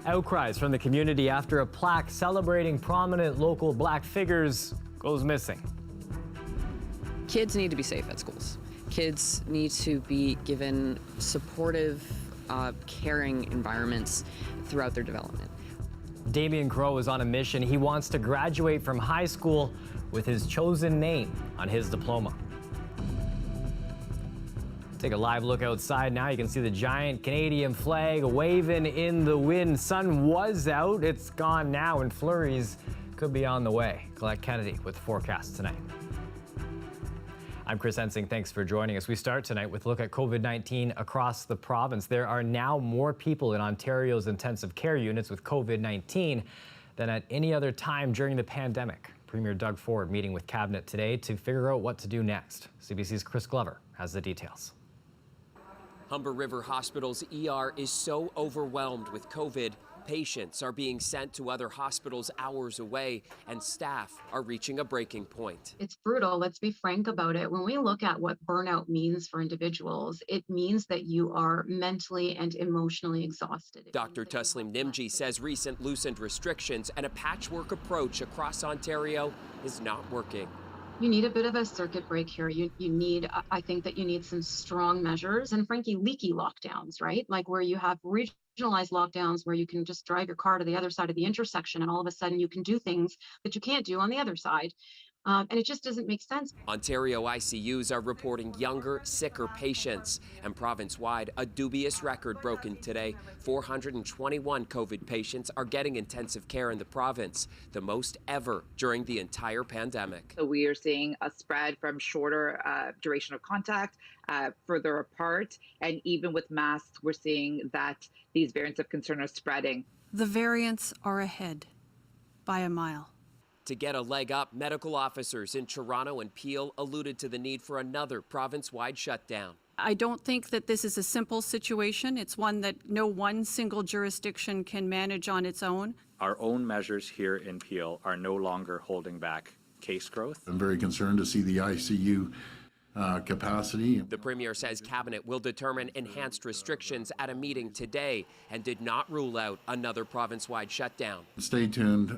Outcries from the community after a plaque celebrating prominent local black figures goes missing. Kids need to be safe at schools. Kids need to be given supportive, caring environments throughout their development. Damien Crow is on a mission. He wants to graduate from high school with his chosen name on his diploma. Take a live look outside now. You can see the giant Canadian flag waving in the wind. Sun was out. It's gone now, and flurries could be on the way. Colette Kennedy with the forecast tonight. I'm Chris Ensing. Thanks for joining us. We start tonight with a look at COVID-19 across the province. There are now more people in Ontario's intensive care units with COVID-19 than at any other time during the pandemic. Premier Doug Ford meeting with Cabinet today to figure out what to do next. CBC's Chris Glover has the details. Humber River Hospital's ER is so overwhelmed with COVID, patients are being sent to other hospitals hours away, and staff are reaching a breaking point. It's brutal. Let's be frank about it. When we look at what burnout means for individuals, it means that you are mentally and emotionally exhausted. Dr. Taslim Nimji says recent loosened restrictions and a patchwork approach across Ontario is not working. You need a bit of a circuit break here. I think that you need some strong measures and frankly, leaky lockdowns, right? Like where you have regionalized lockdowns where you can just drive your car to the other side of the intersection and all of a sudden you can do things that you can't do on the other side. And it just doesn't make sense. Ontario ICUs are reporting younger, sicker patients. And province-wide, a dubious record broken today. 421 COVID patients are getting intensive care in the province, the most ever during the entire pandemic. So we are seeing a spread from shorter duration of contact, further apart, and even with masks, we're seeing that these variants of concern are spreading. The variants are ahead by a mile. To get a leg up, medical officers in Toronto and Peel alluded to the need for another province-wide shutdown. I don't think that this is a simple situation. It's one that no one single jurisdiction can manage on its own. Our own measures here in Peel are no longer holding back case growth. I'm very concerned to see the ICU capacity. The Premier says Cabinet will determine enhanced restrictions at a meeting today and did not rule out another province-wide shutdown. Stay tuned.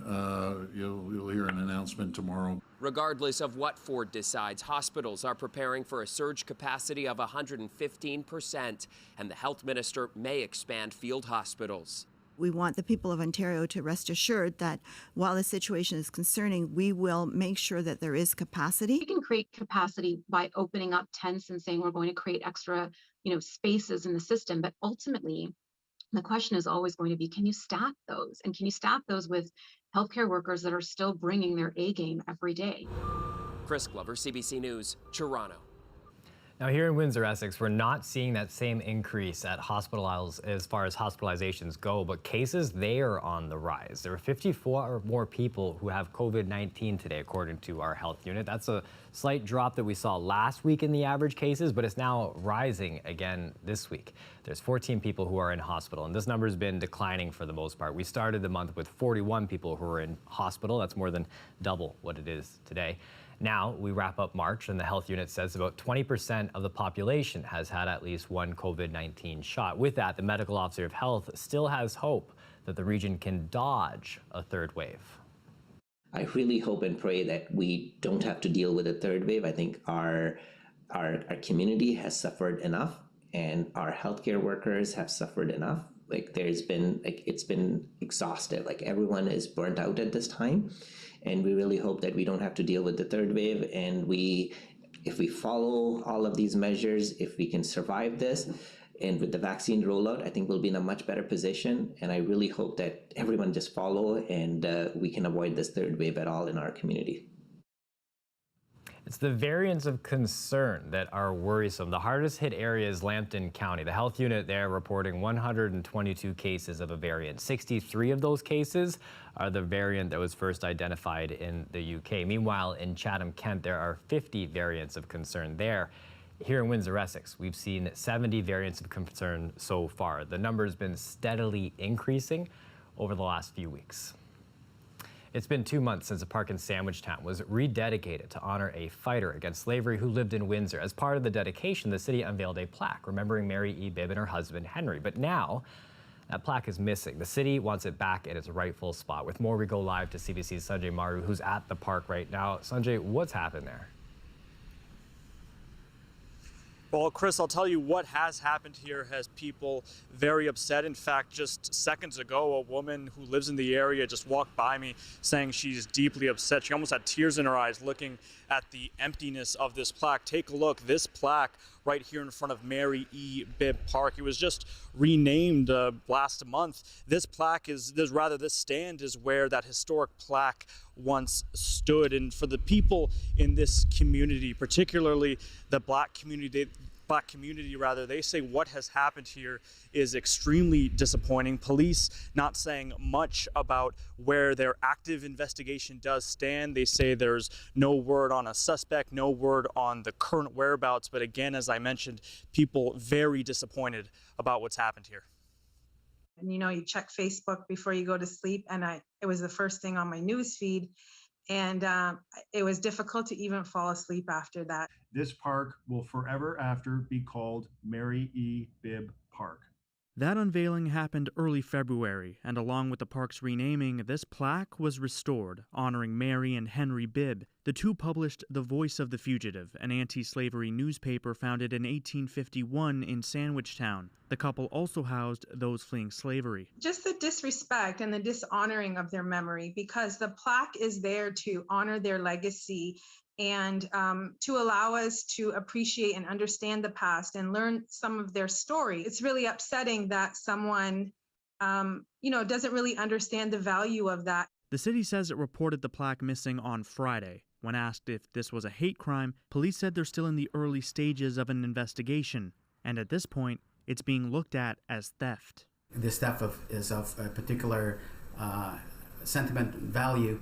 You'll hear an announcement tomorrow. Regardless of what Ford decides, hospitals are preparing for a surge capacity of 115%, and the health minister may expand field hospitals. We want the people of Ontario to rest assured that while the situation is concerning, we will make sure that there is capacity. We can create capacity by opening up tents and saying we're going to create extra, spaces in the system. But ultimately, the question is always going to be, can you staff those? And can you staff those with healthcare workers that are still bringing their A game every day? Chris Glover, CBC News, Toronto. Now here in Windsor, Essex, we're not seeing that same increase at hospitals as far as hospitalizations go, but cases, they are on the rise. There are 54 more people who have COVID-19 today, according to our health unit. That's a slight drop that we saw last week in the average cases, but it's now rising again this week. There's 14 people who are in hospital, and this number has been declining for the most part. We started the month with 41 people who were in hospital. That's more than double what it is today. Now, we wrap up March, and the health unit says about 20% of the population has had at least one COVID-19 shot. With that, the medical officer of health still has hope that the region can dodge a third wave. I really hope and pray that we don't have to deal with a third wave. I think our community has suffered enough, and our healthcare workers have suffered enough. It's been exhausted. Everyone is burnt out at this time. And we really hope that we don't have to deal with the third wave. And if we follow all of these measures, if we can survive this, and with the vaccine rollout, I think we'll be in a much better position. And I really hope that everyone just follow and we can avoid this third wave at all in our community. It's the variants of concern that are worrisome. The hardest hit area is Lambton County. The health unit there reporting 122 cases of a variant. 63 of those cases are the variant that was first identified in the UK. Meanwhile, in Chatham-Kent, there are 50 variants of concern there. Here in Windsor, Essex, we've seen 70 variants of concern so far. The number has been steadily increasing over the last few weeks. It's been 2 months since a park in Sandwichtown was rededicated to honor a fighter against slavery who lived in Windsor. As part of the dedication, the city unveiled a plaque remembering Mary E. Bibb and her husband, Henry. But now, That plaque is missing. The city wants it back in its rightful spot. With more, we go live to CBC's Sanjay Maru, who's at the park right now. Sanjay, what's happened there? Well, Chris, I'll tell you what has happened here has people very upset. In fact, just seconds ago, a woman who lives in the area just walked by me saying she's deeply upset. She almost had tears in her eyes looking at the emptiness of this plaque. Take a look. This plaque right here in front of Mary E. Bibb Park. It was just renamed last month. This plaque is, this stand is where that historic plaque once stood. And for the people in this community, particularly the Black community, they say what has happened here is extremely disappointing. Police not saying much about where their active investigation does stand. They say there's no word on a suspect, no word on the current whereabouts. But again, as I mentioned, people very disappointed about what's happened here. And you check Facebook before you go to sleep, and it was the first thing on my news feed. And it was difficult to even fall asleep after that. This park will forever after be called Mary E. Bibb Park. That unveiling happened early February, and along with the park's renaming, this plaque was restored, honoring Mary and Henry Bibb. The two published The Voice of the Fugitive, an anti-slavery newspaper founded in 1851 in Sandwichtown. The couple also housed those fleeing slavery. Just the disrespect and the dishonoring of their memory, because the plaque is there to honor their legacy and to allow us to appreciate and understand the past and learn some of their story. It's really upsetting that someone, doesn't really understand the value of that. The city says it reported the plaque missing on Friday. When asked if this was a hate crime, police said they're still in the early stages of an investigation. And at this point, it's being looked at as theft. This theft is of a particular sentiment value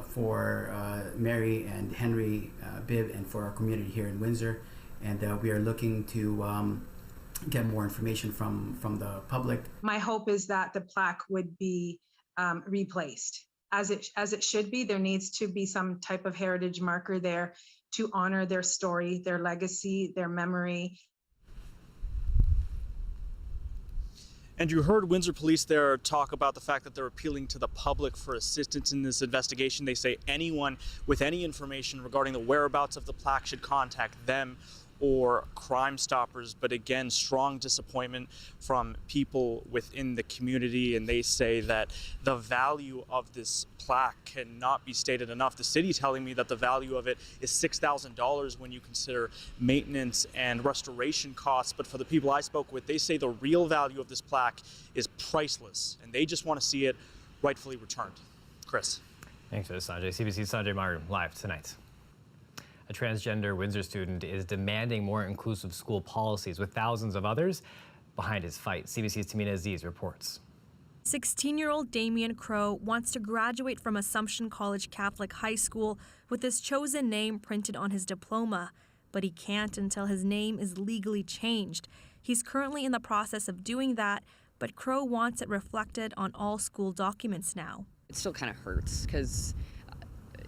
for Mary and Henry Bibb and for our community here in Windsor. And we are looking to get more information from the public. My hope is that the plaque would be replaced. As it should be. There needs to be some type of heritage marker there to honor their story, their legacy, their memory. And you heard Windsor Police there talk about the fact that they're appealing to the public for assistance in this investigation. They say anyone with any information regarding the whereabouts of the plaque should contact them or Crime Stoppers. But again, strong disappointment from people within the community, and they say that the value of this plaque cannot be stated enough. The city telling me that the value of it is $6,000 when you consider maintenance and restoration costs. But for the people I spoke with, they say the real value of this plaque is priceless, and they just want to see it rightfully returned. Chris. Thanks for this, Sanjay. CBC's Sanjay Maru, live tonight. A transgender Windsor student is demanding more inclusive school policies with thousands of others behind his fight. CBC's Tamina Aziz reports. 16-year-old Damian Crow wants to graduate from Assumption College Catholic High School with his chosen name printed on his diploma, but he can't until his name is legally changed. He's currently in the process of doing that, but Crow wants it reflected on all school documents now. It still kind of hurts because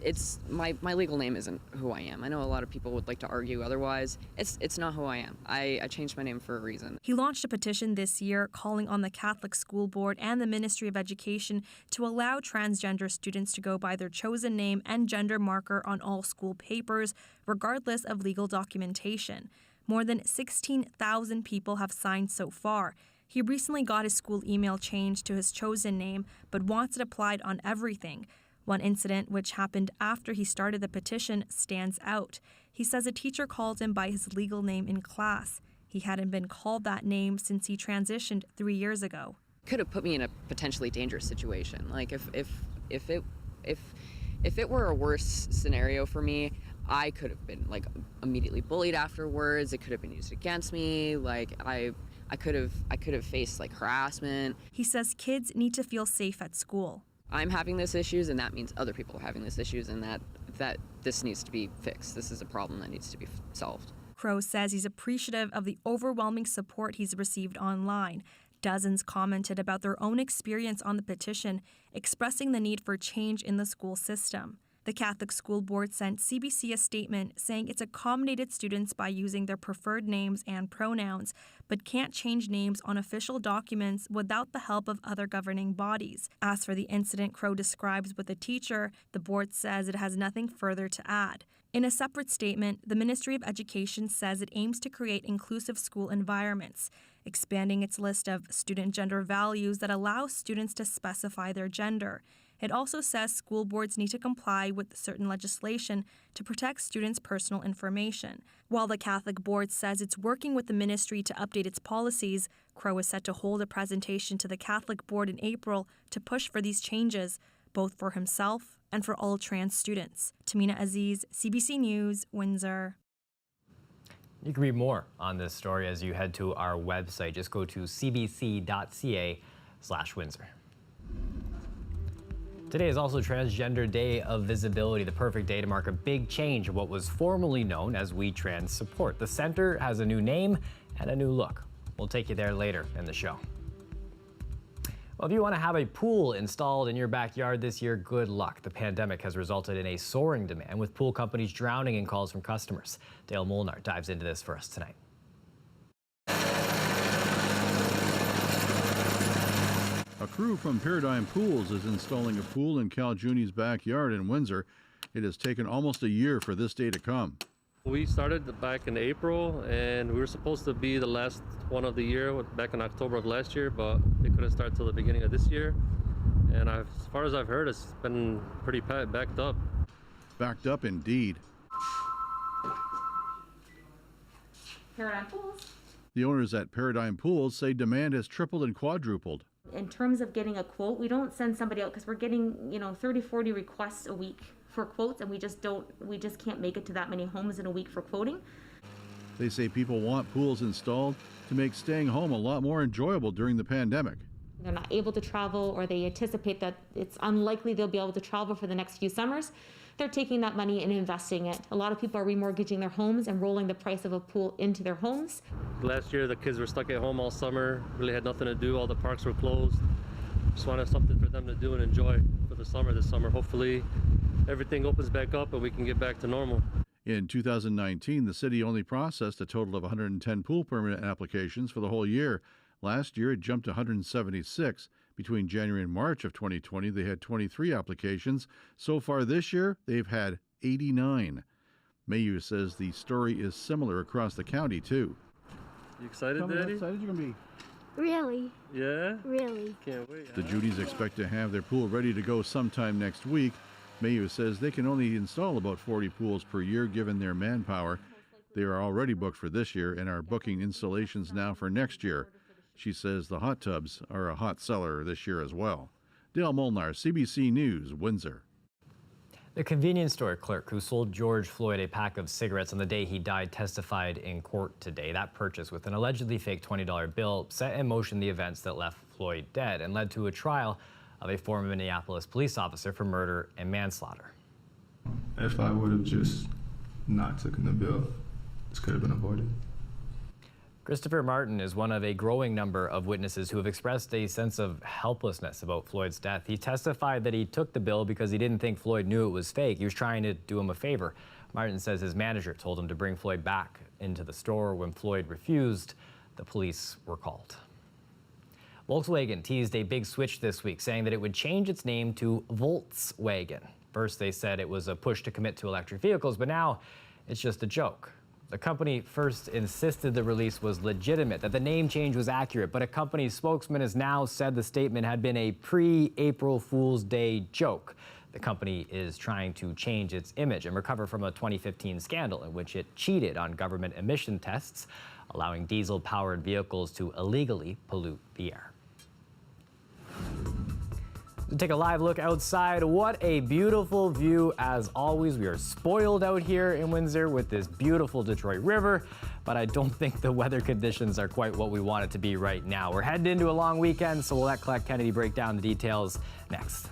it's my legal name isn't who I am. I know a lot of people would like to argue otherwise. It's not who I am. I changed my name for a reason. He launched a petition this year calling on the Catholic School Board and the Ministry of Education to allow transgender students to go by their chosen name and gender marker on all school papers, regardless of legal documentation. More than 16,000 people have signed so far. He recently got his school email changed to his chosen name, but wants it applied on everything. One incident, which happened after he started the petition, stands out. He says a teacher called him by his legal name in class. He hadn't been called that name since he transitioned 3 years ago. Could have put me in a potentially dangerous situation. Like if it were a worse scenario for me, I could have been like immediately bullied afterwards. It could have been used against me. Like I could have faced like harassment. He says kids need to feel safe at school. I'm having these issues, and that means other people are having these issues, and that this needs to be fixed. This is a problem that needs to be solved. Crow says he's appreciative of the overwhelming support he's received online. Dozens commented about their own experience on the petition, expressing the need for change in the school system. The Catholic School Board sent CBC a statement saying it's accommodated students by using their preferred names and pronouns, but can't change names on official documents without the help of other governing bodies. As for the incident Crow describes with the teacher, the board says it has nothing further to add. In a separate statement, the Ministry of Education says it aims to create inclusive school environments, expanding its list of student gender values that allow students to specify their gender. It also says school boards need to comply with certain legislation to protect students' personal information. While the Catholic Board says it's working with the ministry to update its policies, Crow is set to hold a presentation to the Catholic Board in April to push for these changes, both for himself and for all trans students. Tamina Aziz, CBC News, Windsor. You can read more on this story as you head to our website. Just go to cbc.ca/Windsor. Today is also Transgender Day of Visibility, the perfect day to mark a big change in what was formerly known as We Trans Support. The center has a new name and a new look. We'll take you there later in the show. Well, if you want to have a pool installed in your backyard this year, good luck. The pandemic has resulted in a soaring demand, with pool companies drowning in calls from customers. Dale Molnar dives into this for us tonight. A crew from Paradigm Pools is installing a pool in Cal Juni's backyard in Windsor. It has taken almost a year for this day to come. We started back in April, and we were supposed to be the last one of the year back in October of last year, but it couldn't start till the beginning of this year. And as far as I've heard, it's been pretty backed up. Backed up indeed. Paradigm Pools. The owners at Paradigm Pools say demand has tripled and quadrupled. In terms of getting a quote, we don't send somebody out because we're getting, 30, 40 requests a week for quotes, and we just can't make it to that many homes in a week for quoting. They say people want pools installed to make staying home a lot more enjoyable during the pandemic. They're not able to travel, or they anticipate that it's unlikely they'll be able to travel for the next few summers. They're taking that money and investing it. A lot of people are remortgaging their homes and rolling the price of a pool into their homes. Last year, the kids were stuck at home all summer, really had nothing to do. All the parks were closed. Just wanted something for them to do and enjoy for the summer this summer. Hopefully, everything opens back up and we can get back to normal. In 2019, the city only processed a total of 110 pool permit applications for the whole year. Last year, it jumped to 176. Between January and March of 2020, they had 23 applications. So far this year, they've had 89. Mayu says the story is similar across the county, too. You excited, Daddy? How excited you gonna be? Really? Yeah? Really. Can't wait. The Judys expect to have their pool ready to go sometime next week. Mayu says they can only install about 40 pools per year given their manpower. They are already booked for this year and are booking installations now for next year. She says the hot tubs are a hot seller this year as well. Dale Molnar, CBC News, Windsor. The convenience store clerk who sold George Floyd a pack of cigarettes on the day he died testified in court today. That purchase with an allegedly fake $20 bill set in motion the events that left Floyd dead and led to a trial of a former Minneapolis police officer for murder and manslaughter. If I would have just not taken the bill, this could have been avoided. Christopher Martin is one of a growing number of witnesses who have expressed a sense of helplessness about Floyd's death. He testified that he took the bill because he didn't think Floyd knew it was fake. He was trying to do him a favor. Martin says his manager told him to bring Floyd back into the store. When Floyd refused, the police were called. Volkswagen teased a big switch this week, saying that it would change its name to Volkswagen. First, they said it was a push to commit to electric vehicles, but now it's just a joke. The company first insisted the release was legitimate, that the name change was accurate, but a company spokesman has now said the statement had been a pre-April Fool's Day joke. The company is trying to change its image and recover from a 2015 scandal in which it cheated on government emission tests, allowing diesel-powered vehicles to illegally pollute the air. Take a live look outside. What a beautiful view as always. We are spoiled out here in Windsor with this beautiful Detroit River, but I don't think the weather conditions are quite what we want it to be right now. We're heading into a long weekend, so we'll let Colette Kennedy break down the details next.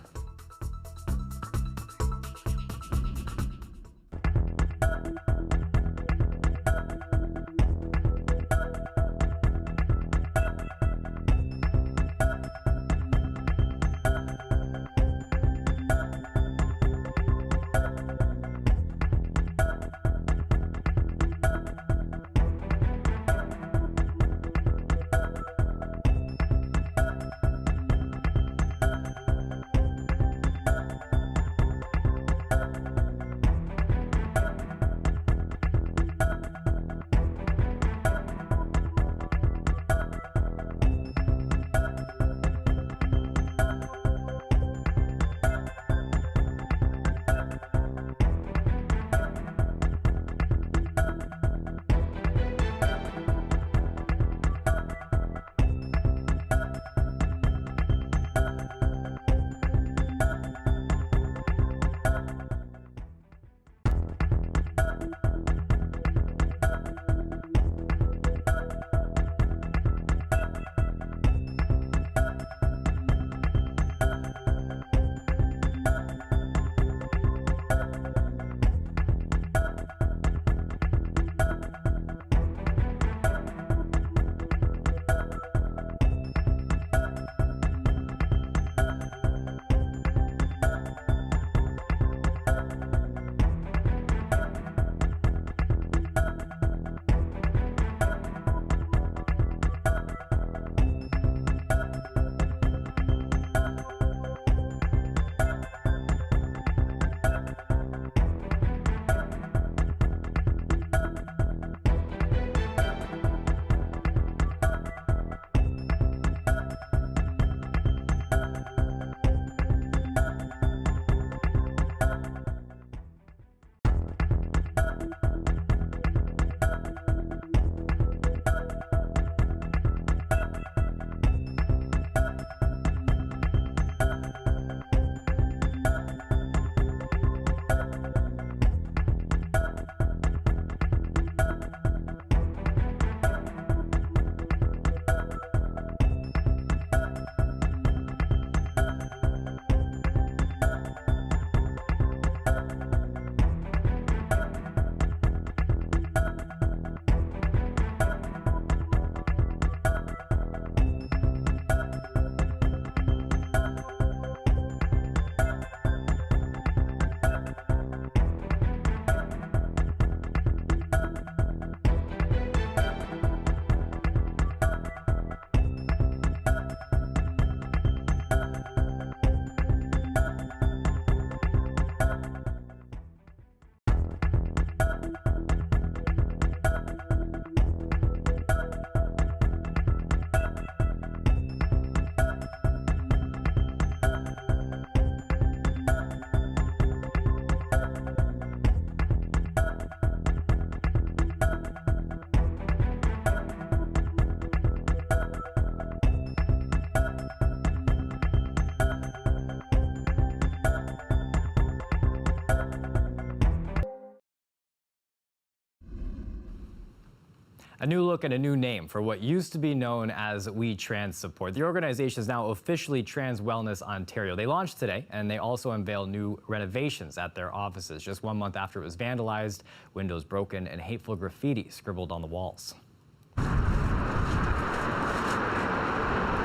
A new look and a new name for what used to be known as We Trans Support. The organization is now officially Trans Wellness Ontario. They launched today, and they also unveiled new renovations at their offices just 1 month after it was vandalized, windows broken, and hateful graffiti scribbled on the walls.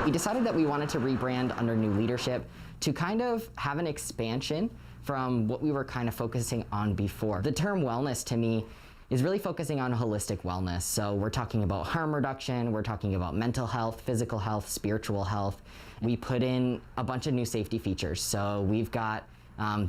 We decided that we wanted to rebrand under new leadership to kind of have an expansion from what we were kind of focusing on before. The term wellness to me is really focusing on holistic wellness. So we're talking about harm reduction, we're talking about mental health, physical health, spiritual health. We put in a bunch of new safety features. So we've got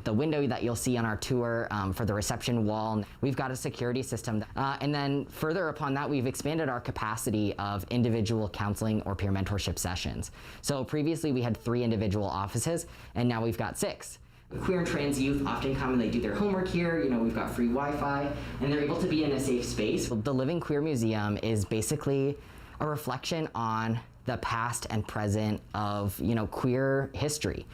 the window that you'll see on our tour for the reception wall. We've got a security system. And then further upon that, we've expanded our capacity of individual counseling or peer mentorship sessions. So previously we had 3 individual offices, and now we've got 6. Queer and trans youth often come and they do their homework here. You know, we've got free Wi-Fi, and they're able to be in a safe space. The Living Queer Museum is basically a reflection on the past and present of, you know, queer history.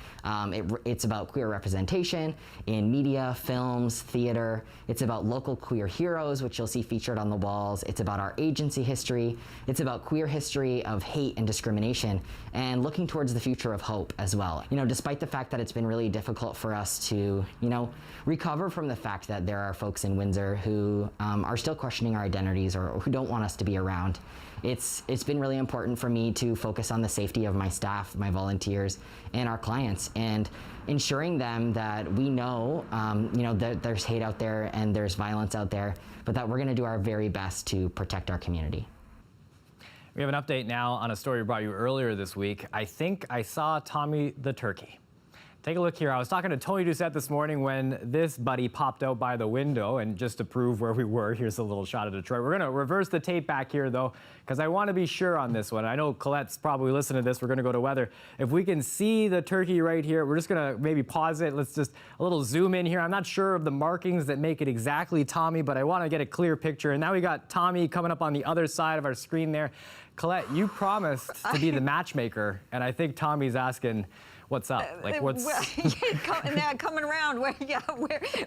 It's about queer representation in media, films, theater. It's about local queer heroes, which you'll see featured on the walls. It's about our agency history. It's about queer history of hate and discrimination, and looking towards the future of hope as well. You know, despite the fact that it's been really difficult for us to, you know, recover from the fact that there are folks in Windsor who are still questioning our identities or who don't want us to be around. It's been really important for me to focus on the safety of my staff, my volunteers, and our clients, and ensuring them that we know, you know, that there's hate out there and there's violence out there, but that we're going to do our very best to protect our community. We have an update now on a story we brought you earlier this week. I think I saw Tommy the turkey. Take a look here. I was talking to Tony Doucette this morning when this buddy popped out by the window, and just to prove where we were, here's a little shot of Detroit. We're going to reverse the tape back here, though, because I want to be sure on this one. I know Colette's probably listening to this. We're going to go to weather. If we can see the turkey right here, we're just going to maybe pause it. Let's just a little zoom in here. I'm not sure of the markings that make it exactly Tommy, but I want to get a clear picture. And now we got Tommy coming up on the other side of our screen there. Colette, you promised to be the matchmaker, and I think Tommy's asking, what's up? Like, what's coming around?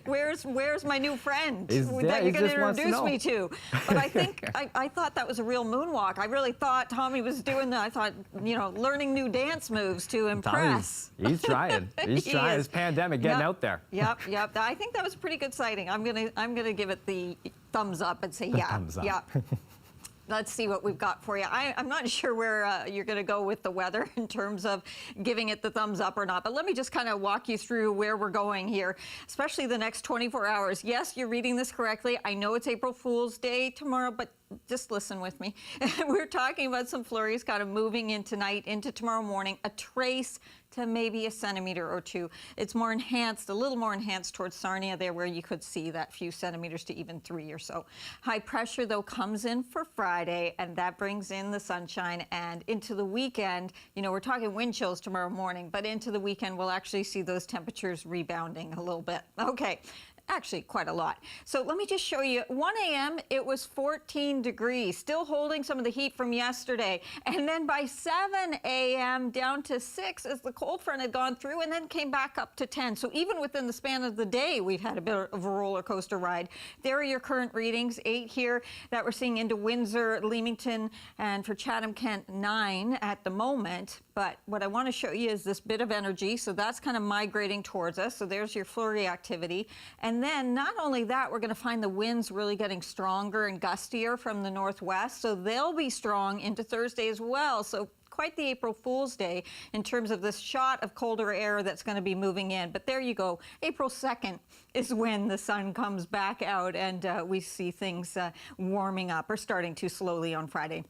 Where's my new friend that you're going to introduce me to? But I think I thought that was a real moonwalk. I really thought Tommy was doing that. I thought, you know, learning new dance moves to impress. He's trying. He's trying. This pandemic getting out there. Yep. I think that was a pretty good sighting. I'm gonna give it the thumbs up and say thumbs up. Yeah. Let's see what we've got for you. I'm not sure where you're going to go with the weather in terms of giving it the thumbs up or not, but let me just kind of walk you through where we're going here, especially the next 24 hours. Yes, you're reading this correctly. I know it's April Fool's Day tomorrow, but just listen with me. We're talking about some flurries kind of moving in tonight into tomorrow morning, a trace to maybe a centimeter or 2. It's more enhanced, a little more enhanced towards Sarnia there, where you could see that few centimeters to even 3 or so. High pressure, though, comes in for Friday, and that brings in the sunshine. And into the weekend, you know, we're talking wind chills tomorrow morning, but into the weekend, we'll actually see those temperatures rebounding a little bit. Okay. Actually, quite a lot. So let me just show you. 1 a.m., it was 14 degrees, still holding some of the heat from yesterday. And then by 7 a.m., down to 6 as the cold front had gone through, and then came back up to 10. So even within the span of the day, we've had a bit of a roller coaster ride. There are your current readings, 8 here that we're seeing into Windsor, Leamington, and for Chatham-Kent, 9 at the moment. But what I want to show you is this bit of energy. So that's kind of migrating towards us. So there's your flurry activity. And then not only that, we're going to find the winds really getting stronger and gustier from the northwest. So they'll be strong into Thursday as well. So quite the April Fool's Day in terms of this shot of colder air that's going to be moving in. But there you go. April 2nd is when the sun comes back out and we see things warming up or starting to slowly on Friday.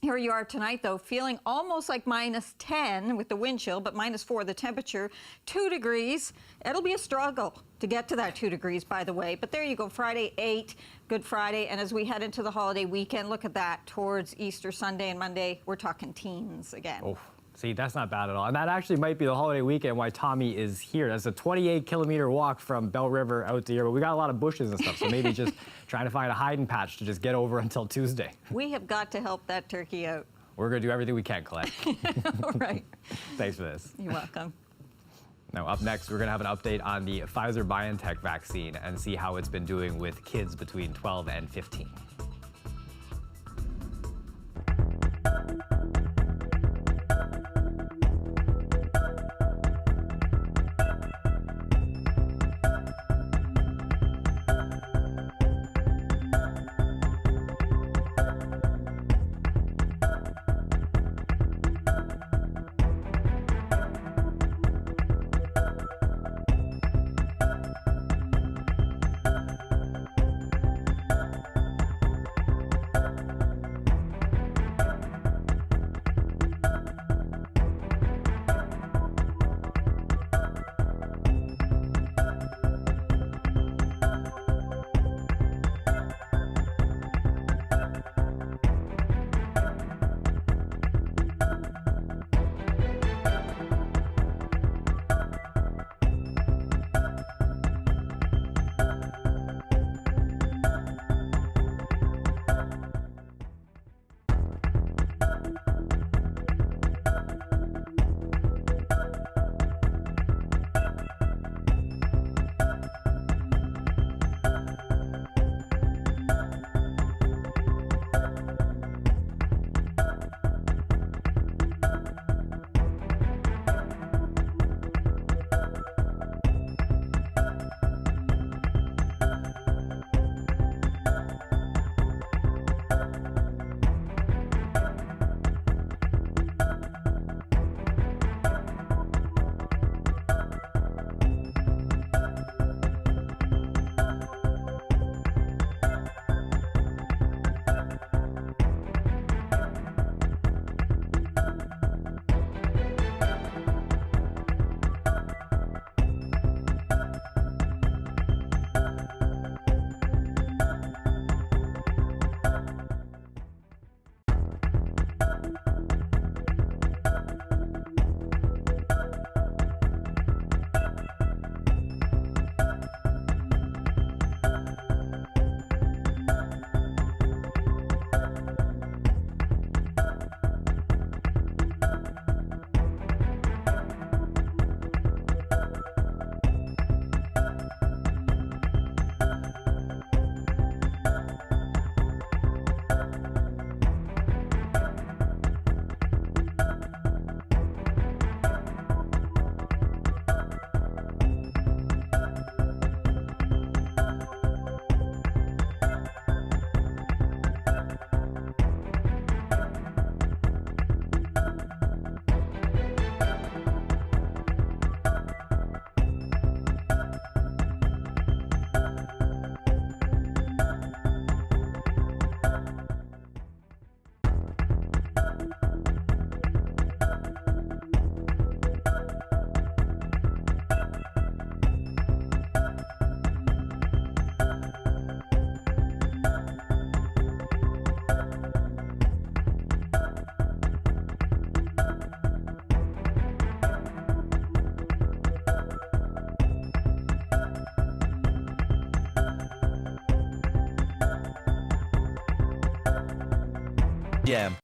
Here you are tonight, though, feeling almost like -10 with the wind chill, but -4 the temperature, 2 degrees. It'll be a struggle to get to that 2 degrees, by the way. But there you go, Friday 8, Good Friday. And as we head into the holiday weekend, look at that, towards Easter Sunday and Monday, we're talking teens again. Oh. See, that's not bad at all. And that actually might be the holiday weekend why Tommy is here. That's a 28-kilometer walk from Bell River out to here. But we got a lot of bushes and stuff, so maybe just trying to find a hiding patch to just get over until Tuesday. We have got to help that turkey out. We're going to do everything we can, Colette. All right. Thanks for this. You're welcome. Now, up next, we're going to have an update on the Pfizer-BioNTech vaccine and see how it's been doing with kids between 12 and 15. p.m.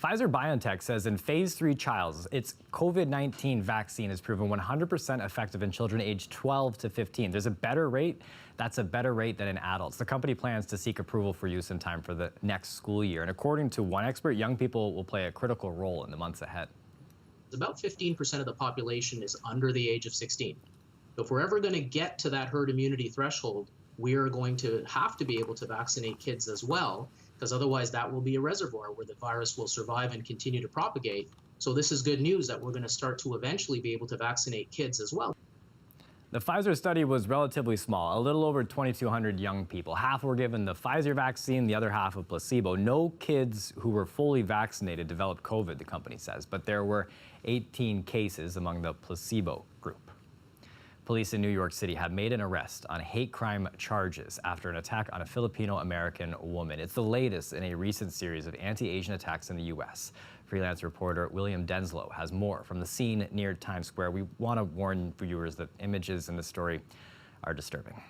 Pfizer-BioNTech says in phase 3 trials, its COVID-19 vaccine has proven 100% effective in children aged 12 to 15. There's a better rate. That's a better rate than in adults. The company plans to seek approval for use in time for the next school year. And according to one expert, young people will play a critical role in the months ahead. About 15% of the population is under the age of 16. So if we're ever going to get to that herd immunity threshold, we are going to have to be able to vaccinate kids as well, because otherwise that will be a reservoir where the virus will survive and continue to propagate. So this is good news that we're going to start to eventually be able to vaccinate kids as well. The Pfizer study was relatively small, a little over 2,200 young people. Half were given the Pfizer vaccine, the other half a placebo. No kids who were fully vaccinated developed COVID, the company says, but there were 18 cases among the placebo group. Police in New York City have made an arrest on hate crime charges after an attack on a Filipino-American woman. It's the latest in a recent series of anti-Asian attacks in the U.S. Freelance reporter William Denslow has more from the scene near Times Square. We want to warn viewers that images in the story are disturbing.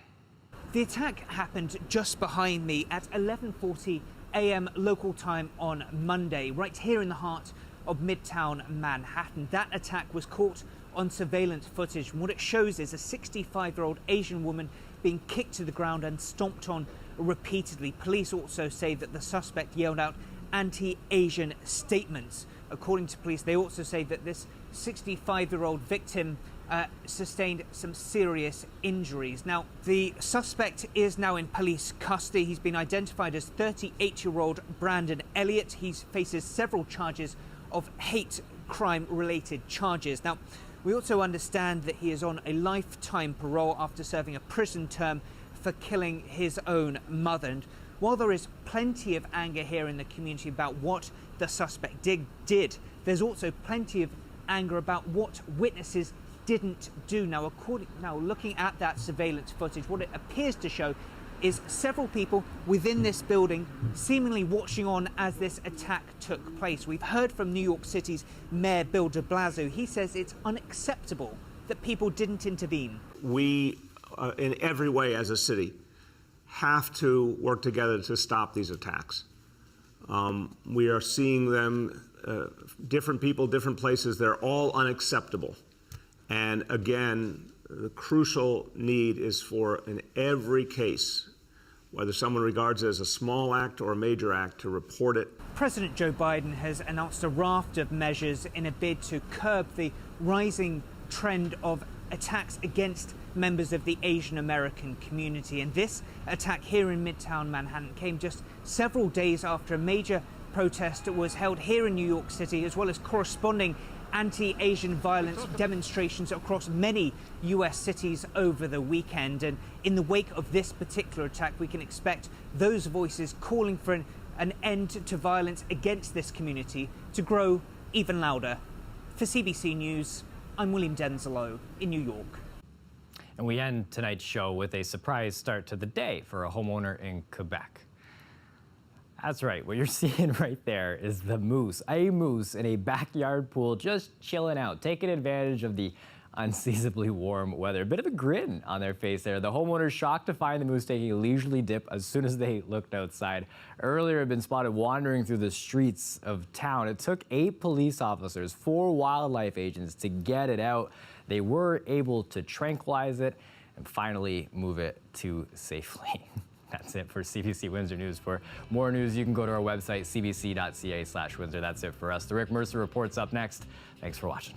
The attack happened just behind me at 11:40 a.m. local time on Monday, right here in the heart of Midtown Manhattan. That attack was caught on surveillance footage, and what it shows is a 65-year-old Asian woman being kicked to the ground and stomped on repeatedly. Police also say that the suspect yelled out anti-Asian statements. According to police, they also say that this 65-year-old victim sustained some serious injuries. Now, the suspect is now in police custody. He's been identified as 38-year-old Brandon Elliott. He faces several charges of hate crime-related charges. Now, we also understand that he is on a lifetime parole after serving a prison term for killing his own mother. And while there is plenty of anger here in the community about what the suspect did, there's also plenty of anger about what witnesses didn't do. Now, looking at that surveillance footage, what it appears to show is several people within this building seemingly watching on as this attack took place. We've heard from New York City's Mayor Bill de Blasio. He says it's unacceptable that people didn't intervene. We, in every way as a city, have to work together to stop these attacks. We are seeing them, different people, different places, they're all unacceptable. And again, the crucial need is for, in every case, whether someone regards it as a small act or a major act, to report it. President Joe Biden has announced a raft of measures in a bid to curb the rising trend of attacks against members of the Asian American community. And this attack here in Midtown Manhattan came just several days after a major protest was held here in New York City, as well as corresponding anti-Asian violence demonstrations across many U.S. cities over the weekend. And in the wake of this particular attack, we can expect those voices calling for an end to violence against this community to grow even louder. For CBC News, I'm William Denslow in New York. And we end tonight's show with a surprise start to the day for a homeowner in Quebec. That's right, what you're seeing right there is a moose in a backyard pool just chilling out, taking advantage of the unseasonably warm weather. A bit of a grin on their face there. The homeowner's shocked to find the moose taking a leisurely dip as soon as they looked outside. Earlier, it had been spotted wandering through the streets of town. It took 8 police officers, 4 wildlife agents to get it out. They were able to tranquilize it and finally move it to safely. That's it for CBC Windsor News. For more news, you can go to our website, cbc.ca/Windsor. That's it for us. The Rick Mercer Report's up next. Thanks for watching.